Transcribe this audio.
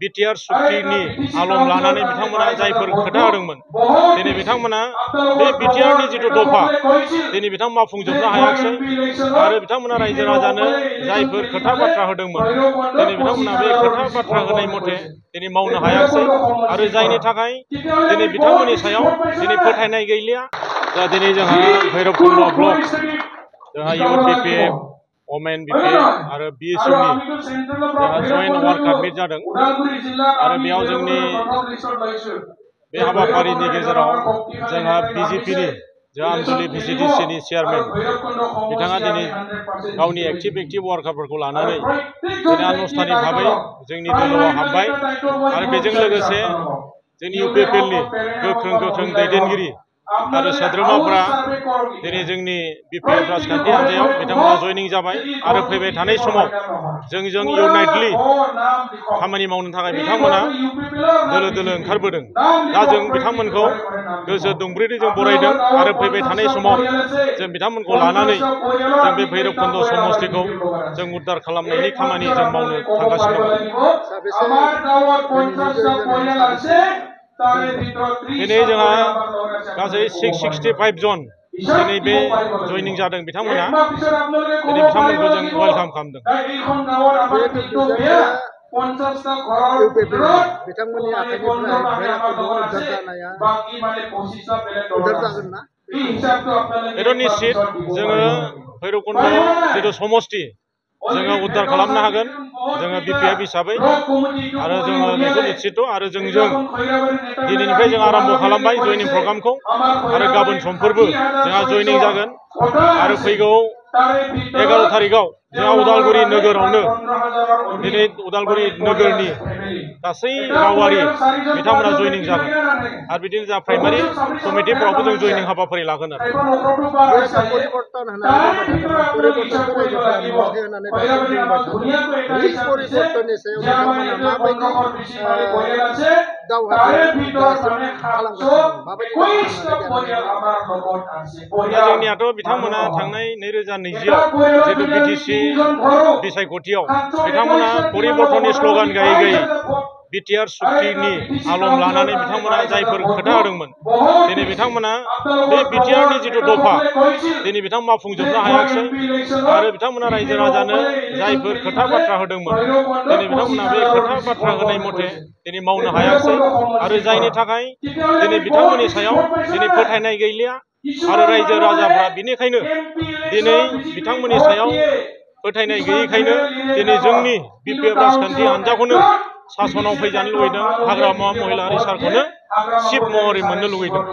BTR सुक्तिनि आलम लानानै बिथांमोना जायफोर खोथा होदोंमोन दिनै बिथांमोना बे बिटिआरनि जिथु दफा दिनै बिथांमोना मावफुंजोबनो हायाखिसै आरो बिथांमोना रायजो राजानो जायफोर खोथा बाथ्रा होदोंमोन दिनै बिथांमोना बे खोथा बाथ्रा होनाय मथे दिनै मावनो हायाखिसै आरो जायनि थाखाय दिनै बिथांमोननि सायाव दिनै फोथायनाय गैलिया। दा दिनै जोंहा भैरबकुन्द ब्लक जोंहा इउथ बिपिएफ ओमेन बिपिएफ आरो बिएसइउनि जोंहा जयेन्ट वार्कार मिट जादों आरो बेयाव जोंनि बे हाबाफारिनि गेजेराव जोंहा बिजेपिनि जोंहा आनसलिक भिसिडिसिनि चेयारमेन बिथाङा दिनै गावनि एक्टिभ वार्कारफोरखौ लानानै दिनै आनुষ্ঠাनिक भाबै जोंनि दोलोआव हाबबाय आरो बेजों लोगोसे जोंनि इउपिपिएलनि गोख्रों दैदेनगिरि आरो सोद्रोमाफोरा दिनै जोंनि बिपिएफ राजखान्थि हान्जायाव बिथांमोना जयनिं जाबाय आरो फैबाय थानाय समाव जोंजों इउनाइटलि खामानि मावनो थाखाय बिथांमोना दोलो ओंखारबोदों। दा जों बिथांमोनखौ गोसो दुंब्रैदों जों बरायदों आरो फैबाय थानाय समाव जों बिथांमोनखौ लानानै जों बे भैरबकुन्द समस्तिखौ जों उद्धार खालामनायनि खामानि जों मावनो थांगासिनो दं। दिनै जोंहा गासै 665 जन दिनै बे जयनिं जादों बिथांमोना दिनै बिथांमोनखौ जों वेलकाम खालामदों। बिथांमोननि आखाइनिफ्राय भैरबकुन्दआव उद्धार जानाया उद्धार जागोन ना? बेथ' निश्चित जोङो भैरबकुन्द जिथु समस्ति जोङो उद्धार खालामनो हागोन जोङो बिपिएफ हिसाबै आरो जोङो बेखौ निश्चित आरो जोंजों दिनैनिफ्राय जों आरम्भ खालामबाय जयनिं प्रग्रामखौ आरो गाबोन समफोरबो जोंहा जयनिं जागोन आरो फैगौ 11 थारिखआव जोंहा उदालगुरि नोगोरावनो दिनै उदालगुरि नोगोरनि गासै गावारि बिथांमोना जयनिं जागोन आरो बिदिनो जोंहा प्राइमारि कमिटिफोरावबो जों जयनिं हाबाफारि लागोन आरो जोंनियाथ' बिथांमोना थांनाय 2020 आव जितु बिटिसि बिसायख'थियाव बिथांमोना परिबर्तननि स्ल'गान गायै बिटिआर सुक्तिनि आलम लानानै बिथांमोना जायफोर खोथा होदोंमोन दिनै बिथांमोना बे बिटिआरनि जिथु दफा दिनै बिथांमोना मावफुंजोबनो हायाखिसै आरो बिथांमोना रायजो राजानो जायफोर खोथा बाथ्रा होदोंमोन दिनै बिथांमोना बे खोथा बाथ्रा होनाय मथे दिनै मावनो हायाखिसै आरो जायनि थाखाय दिनै बिथांमोननि सायाव दिनै फोथायनाय गैलिया आरो रायजो राजाफ्रा बेनिखायनो दिनै बिथांमोननि सायाव फोथायनाय गैयैखायनो दिनै जोंनि बिपिएफ राजखान्थि हान्जाखौनो सासनाव फैजानो लुबैदों हाग्रामा महिलारि सारखौनो चिफ महरै मोननो लुबैदों।